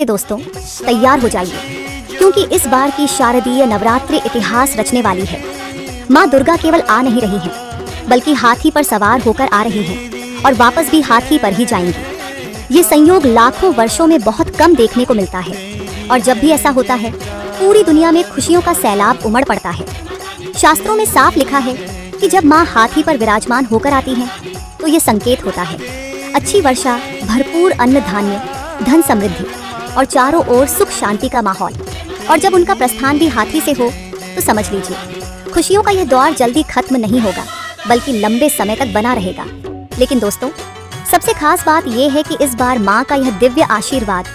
दोस्तों तैयार हो जाइए क्योंकि इस बार की शारदीय नवरात्रि इतिहास रचने वाली है। माँ दुर्गा केवल आ नहीं रही हैं, बल्कि हाथी पर सवार होकर आ रही हैं और वापस भी हाथी पर ही जाएंगी। ये संयोग लाखों वर्षों में बहुत कम देखने को मिलता है और जब भी ऐसा होता है पूरी दुनिया में खुशियों का सैलाब उमड़ पड़ता है। शास्त्रों में साफ लिखा है कि जब माँ हाथी पर विराजमान होकर आती हैं तो ये संकेत होता है अच्छी वर्षा, भरपूर अन्न धान्य, धन समृद्धि और चारों ओर सुख शांति का माहौल। और जब उनका प्रस्थान भी हाथी से हो तो समझ लीजिए खुशियों का यह दौर जल्दी खत्म नहीं होगा बल्कि लंबे समय तक बना रहेगा। लेकिन दोस्तों सबसे खास बात यह है कि इस बार माँ का यह दिव्य आशीर्वाद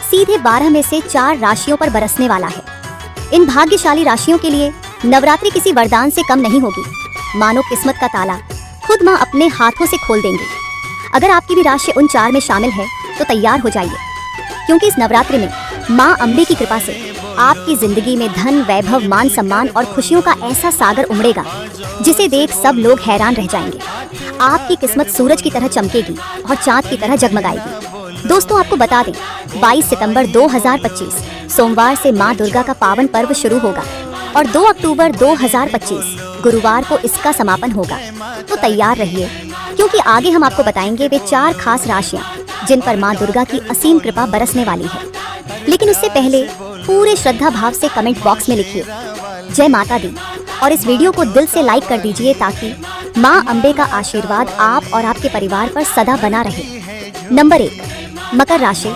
सीधे 12 में से 4 राशियों पर बरसने वाला है। इन भाग्यशाली राशियों के लिए नवरात्रि किसी वरदान से कम नहीं होगी, मानो किस्मत का ताला खुद माँ अपने हाथों से खोल देंगी। अगर आपकी भी राशि उन 4 में शामिल है तो तैयार हो जाइए क्योंकि इस नवरात्रि में माँ अम्बे की कृपा से आपकी जिंदगी में धन, वैभव, मान सम्मान और खुशियों का ऐसा सागर उमड़ेगा जिसे देख सब लोग हैरान रह जाएंगे। आपकी किस्मत सूरज की तरह चमकेगी और चांद की तरह जगमगाएगी। दोस्तों आपको बता दें 22 सितंबर 2025 सोमवार से माँ दुर्गा का पावन पर्व शुरू होगा और 2 अक्टूबर 2025 गुरुवार को इसका समापन होगा। तो तैयार रहिए क्योंकि आगे हम आपको बताएंगे वे 4 खास राशियाँ जिन पर माँ दुर्गा की असीम कृपा बरसने वाली है। लेकिन उससे पहले पूरे श्रद्धा भाव से कमेंट बॉक्स में लिखिए जय माता दी और इस वीडियो को दिल से लाइक कर दीजिए ताकि माँ अम्बे का आशीर्वाद आप और आपके परिवार पर सदा बना रहे। नंबर 1 मकर राशि।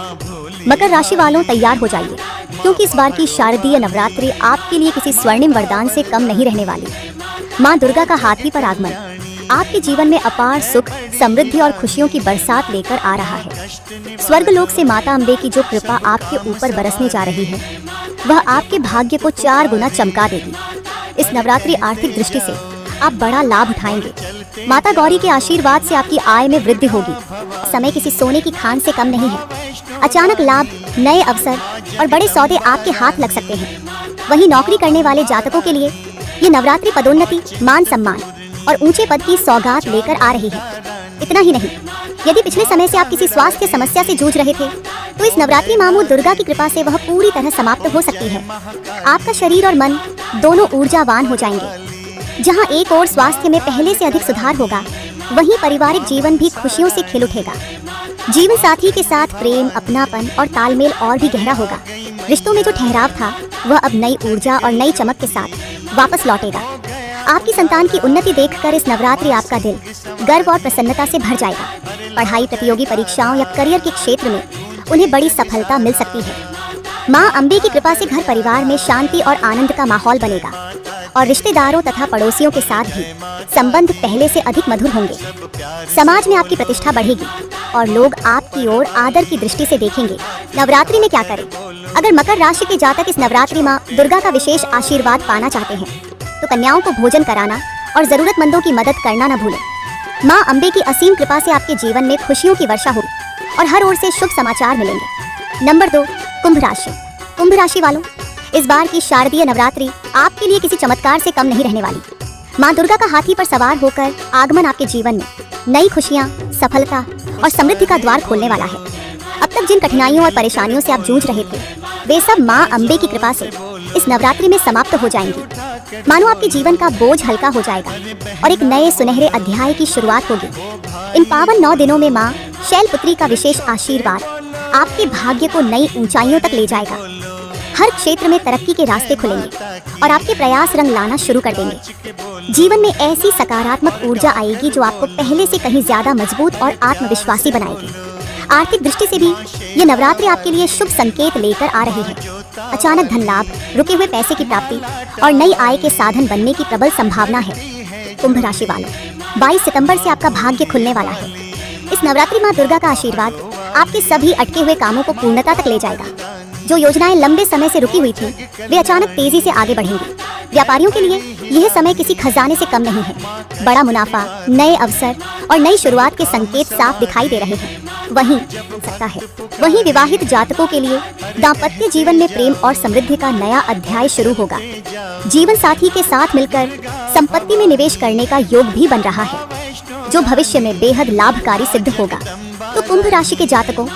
मकर राशि वालों तैयार हो जाइए क्योंकि इस बार की शारदीय नवरात्रि आपके लिए किसी स्वर्णिम वरदान से कम नहीं रहने वाली। माँ दुर्गा का हाथी पर आगमन आपके जीवन में अपार सुख, समृद्धि और खुशियों की बरसात लेकर आ रहा है। स्वर्गलोक से माता अम्बे की जो कृपा आपके ऊपर बरसने जा रही है वह आपके भाग्य को 4 गुना चमका देगी। इस नवरात्रि आर्थिक दृष्टि से आप बड़ा लाभ उठाएंगे। माता गौरी के आशीर्वाद से आपकी आय में वृद्धि होगी। समय किसी सोने की खान से कम नहीं है। अचानक लाभ, नए अवसर और बड़े सौदे आपके हाथ लग सकते हैं। वहीं नौकरी करने वाले जातकों के लिए ये नवरात्रि पदोन्नति, मान सम्मान और ऊंचे पद की सौगात लेकर आ रही है। इतना ही नहीं, यदि पिछले समय से आप किसी स्वास्थ्य समस्या से जूझ रहे थे तो इस नवरात्रि माँ दुर्गा की कृपा से वह पूरी तरह समाप्त हो सकती है। आपका शरीर और मन दोनों ऊर्जावान हो जाएंगे। जहाँ एक ओर स्वास्थ्य में पहले से अधिक सुधार होगा वहीं पारिवारिक जीवन भी खुशियों से खिल उठेगा। जीवन साथी के साथ प्रेम, अपनापन और तालमेल और भी गहरा होगा। रिश्तों में जो ठहराव था वह अब नई ऊर्जा और नई चमक के साथ वापस लौटेगा। आपकी संतान की उन्नति देखकर इस नवरात्रि आपका दिल गर्व और प्रसन्नता से भर जाएगा। पढ़ाई, प्रतियोगी परीक्षाओं या करियर के क्षेत्र में उन्हें बड़ी सफलता मिल सकती है। माँ अम्बे की कृपा से घर परिवार में शांति और आनंद का माहौल बनेगा और रिश्तेदारों तथा पड़ोसियों के साथ भी संबंध पहले से अधिक मधुर होंगे। समाज में आपकी प्रतिष्ठा बढ़ेगी और लोग आपकी ओर आदर की दृष्टि से देखेंगे। नवरात्रि में क्या करें? अगर मकर राशि के जातक इस नवरात्रि माँ दुर्गा का विशेष आशीर्वाद पाना चाहते हैं तो कन्याओं को भोजन कराना और जरूरतमंदों की मदद करना न भूलें। माँ अम्बे की असीम कृपा से आपके जीवन में खुशियों की वर्षा होगी और हर ओर से शुभ समाचार मिलेंगे। नंबर 2 कुंभ राशि। कुंभ राशि वालों इस बार की शारदीय नवरात्रि आपके लिए किसी चमत्कार से कम नहीं रहने वाली। माँ दुर्गा का हाथी पर सवार होकर आगमन आपके जीवन में नई खुशियाँ, सफलता और समृद्धि का द्वार खोलने वाला है। अब तक जिन कठिनाइयों और परेशानियों से आप जूझ रहे थे वे सब माँ अम्बे की कृपा से इस नवरात्रि में समाप्त हो जाएंगी। मानो आपके जीवन का बोझ हल्का हो जाएगा और एक नए सुनहरे अध्याय की शुरुआत होगी। इन पावन 9 दिनों में माँ शैलपुत्री का विशेष आशीर्वाद आपके भाग्य को नई ऊंचाइयों तक ले जाएगा। हर क्षेत्र में तरक्की के रास्ते खुलेंगे और आपके प्रयास रंग लाना शुरू कर देंगे। जीवन में ऐसी सकारात्मक ऊर्जा आएगी जो आपको पहले से कहीं ज्यादा मजबूत और आत्मविश्वासी बनाएगी। आर्थिक दृष्टि से भी ये नवरात्रि आपके लिए शुभ संकेत लेकर आ रही है। अचानक धन लाभ, रुके हुए पैसे की प्राप्ति और नई आय के साधन बनने की प्रबल संभावना है। कुंभ राशि वालों 22 सितंबर से आपका भाग्य खुलने वाला है। इस नवरात्रि माँ दुर्गा का आशीर्वाद आपके सभी अटके हुए कामों को पूर्णता तक ले जाएगा। जो योजनाएं लंबे समय से रुकी हुई थी वे अचानक तेजी से आगे बढ़ेंगी। व्यापारियों के लिए यह समय किसी खजाने से कम नहीं है। बड़ा मुनाफा, नए अवसर और नई शुरुआत के संकेत साफ दिखाई दे रहे हैं। वहीं विवाहित जातकों के लिए दाम्पत्य जीवन में प्रेम और समृद्धि का नया अध्याय शुरू होगा। जीवन साथी के साथ मिलकर संपत्ति में निवेश करने का योग भी बन रहा है जो भविष्य में बेहद लाभकारी सिद्ध होगा। तो कुंभ राशि के जातकों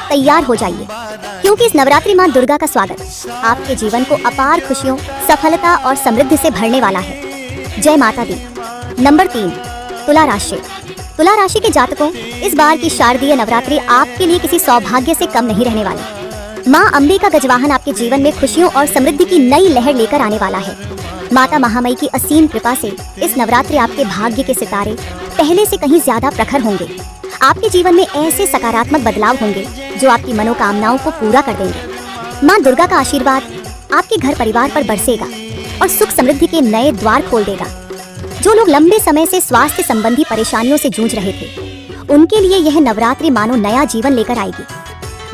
तैयार हो जाइए, क्योंकि इस नवरात्रि माँ दुर्गा का स्वागत आपके जीवन को अपार खुशियों, सफलता और समृद्धि से भरने वाला है। जय माता दी। नंबर 3, तुला राशि। तुला राशि के जातकों, इस बार की शारदीय नवरात्रि आपके लिए किसी सौभाग्य से कम नहीं रहने वाली। माँ अम्बे का गजवाहन आपके जीवन में खुशियों और समृद्धि की नई लहर लेकर आने वाला है। माता महामाई की असीम कृपा से इस नवरात्रि आपके भाग्य के सितारे पहले से कहीं ज्यादा प्रखर होंगे। आपके जीवन में ऐसे सकारात्मक बदलाव होंगे जो आपकी मनोकामनाओं को पूरा कर देंगे। माँ दुर्गा का आशीर्वाद आपके घर परिवार पर बरसेगा और सुख समृद्धि के नए द्वार खोल देगा। जो लोग लंबे समय से स्वास्थ्य संबंधी परेशानियों से जूझ रहे थे, उनके लिए यह नवरात्रि मानो नया जीवन लेकर आएगी।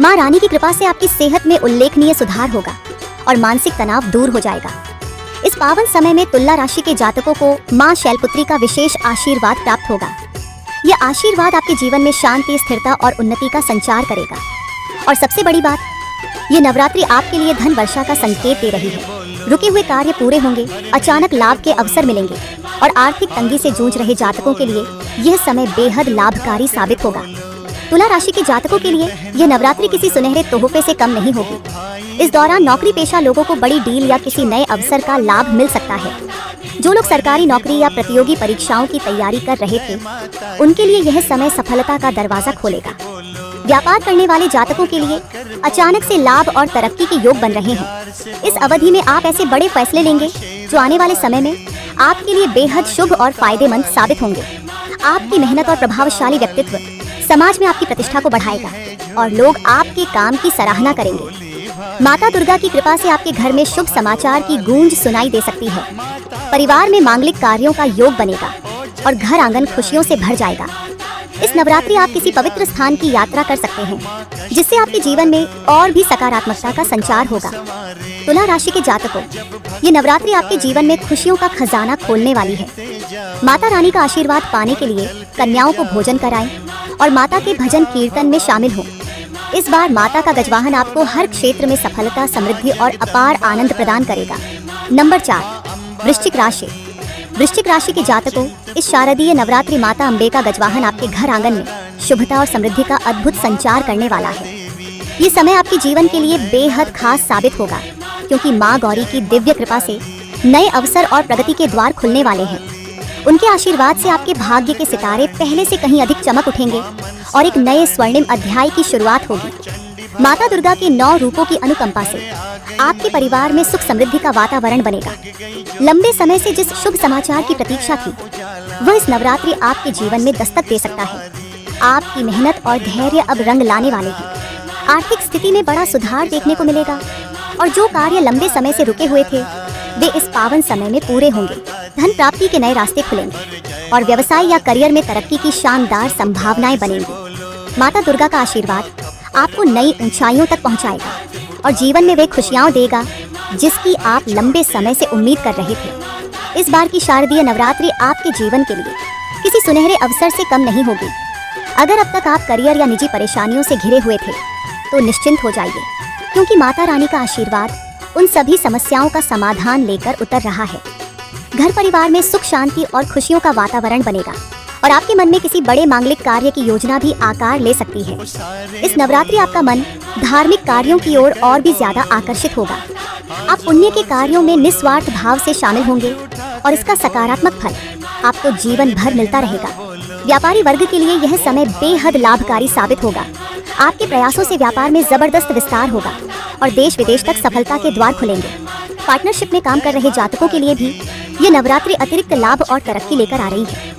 माँ रानी की कृपा से आपकी सेहत में उल्लेखनीय सुधार होगा और मानसिक तनाव दूर हो जाएगा। इस पावन समय में तुला राशि के जातकों को माँ शैलपुत्री का विशेष आशीर्वाद प्राप्त होगा। यह आशीर्वाद आपके जीवन में शांति, स्थिरता और उन्नति का संचार करेगा। और सबसे बड़ी बात, ये नवरात्रि आपके लिए धन वर्षा का संकेत दे रही है। रुके हुए कार्य पूरे होंगे, अचानक लाभ के अवसर मिलेंगे और आर्थिक तंगी से जूझ रहे जातकों के लिए यह समय बेहद लाभकारी साबित होगा। तुला राशि के जातकों के लिए यह नवरात्रि किसी सुनहरे तोहफे से कम नहीं होगी। इस दौरान नौकरी पेशा लोगों को बड़ी डील या किसी नए अवसर का लाभ मिल सकता है। जो लोग सरकारी नौकरी या प्रतियोगी परीक्षाओं की तैयारी कर रहे थे, उनके लिए यह समय सफलता का दरवाजा खोलेगा। व्यापार करने वाले जातकों के लिए अचानक से लाभ और तरक्की के योग बन रहे हैं। इस अवधि में आप ऐसे बड़े फैसले लेंगे जो आने वाले समय में आपके लिए बेहद शुभ और फायदेमंद साबित होंगे। आपकी मेहनत और प्रभावशाली व्यक्तित्व समाज में आपकी प्रतिष्ठा को बढ़ाएगा और लोग आपके काम की सराहना करेंगे। माता दुर्गा की कृपा से आपके घर में शुभ समाचार की गूंज सुनाई दे सकती है। परिवार में मांगलिक कार्यों का योग बनेगा और घर आंगन खुशियों से भर जाएगा। इस नवरात्रि आप किसी पवित्र स्थान की यात्रा कर सकते हैं, जिससे आपके जीवन में और भी सकारात्मकता का संचार होगा। तुला राशि के जातकों, ये नवरात्रि आपके जीवन में खुशियों का खजाना खोलने वाली है। माता रानी का आशीर्वाद पाने के लिए कन्याओं को भोजन कराएं और माता के भजन कीर्तन में शामिल हों। इस बार माता का गजवाहन आपको हर क्षेत्र में सफलता, समृद्धि और अपार आनंद प्रदान करेगा। नंबर 4, वृश्चिक राशि। वृश्चिक राशि के जातकों, इस शारदीय नवरात्रि माता अम्बे का गजवाहन आपके घर आंगन में शुभता और समृद्धि का अद्भुत संचार करने वाला है। ये समय आपके जीवन के लिए बेहद खास साबित होगा, क्योंकि माँ गौरी की दिव्य कृपा से नए अवसर और प्रगति के द्वार खुलने वाले हैं। उनके आशीर्वाद से आपके भाग्य के सितारे पहले से कहीं अधिक चमक उठेंगे और एक नए स्वर्णिम अध्याय की शुरुआत होगी। माता दुर्गा के 9 रूपों की अनुकंपा से आपके परिवार में सुख समृद्धि का वातावरण बनेगा। लंबे समय से जिस शुभ समाचार की प्रतीक्षा थी, वह इस नवरात्रि आपके जीवन में दस्तक दे सकता है। आपकी मेहनत और धैर्य अब रंग लाने वाले हैं। आर्थिक स्थिति में बड़ा सुधार देखने को मिलेगा और जो कार्य लंबे समय से रुके हुए थे, वे इस पावन समय में पूरे होंगे। धन प्राप्ति के नए रास्ते खुलेंगे और व्यवसाय या करियर में तरक्की की शानदार संभावनाएं बनेंगी। माता दुर्गा का आशीर्वाद आपको नई ऊंचाइयों तक पहुंचाएगा और जीवन में वे खुशियां देगा जिसकी आप लंबे समय से उम्मीद कर रहे थे। इस बार की शारदीय नवरात्रि आपके जीवन के लिए किसी सुनहरे अवसर से कम नहीं होगी। अगर अब तक आप करियर या निजी परेशानियों से घिरे हुए थे, तो निश्चिंत हो जाइए, क्योंकि माता रानी का आशीर्वाद उन सभी समस्याओं का समाधान लेकर उतर रहा है। घर परिवार में सुख, शांति और खुशियों का वातावरण बनेगा और आपके मन में किसी बड़े मांगलिक कार्य की योजना भी आकार ले सकती है। इस नवरात्रि आपका मन धार्मिक कार्यों की ओर और भी ज्यादा आकर्षित होगा। आप पुण्य के कार्यों में निस्वार्थ भाव से शामिल होंगे और इसका सकारात्मक फल आपको जीवन भर मिलता रहेगा। व्यापारी वर्ग के लिए यह समय बेहद लाभकारी साबित होगा। आपके प्रयासों से व्यापार में जबरदस्त विस्तार होगा और देश विदेश तक सफलता के द्वार खुलेंगे। पार्टनरशिप में काम कर रहे जातकों के लिए भी ये नवरात्रि अतिरिक्त लाभ और तरक्की लेकर आ रही है।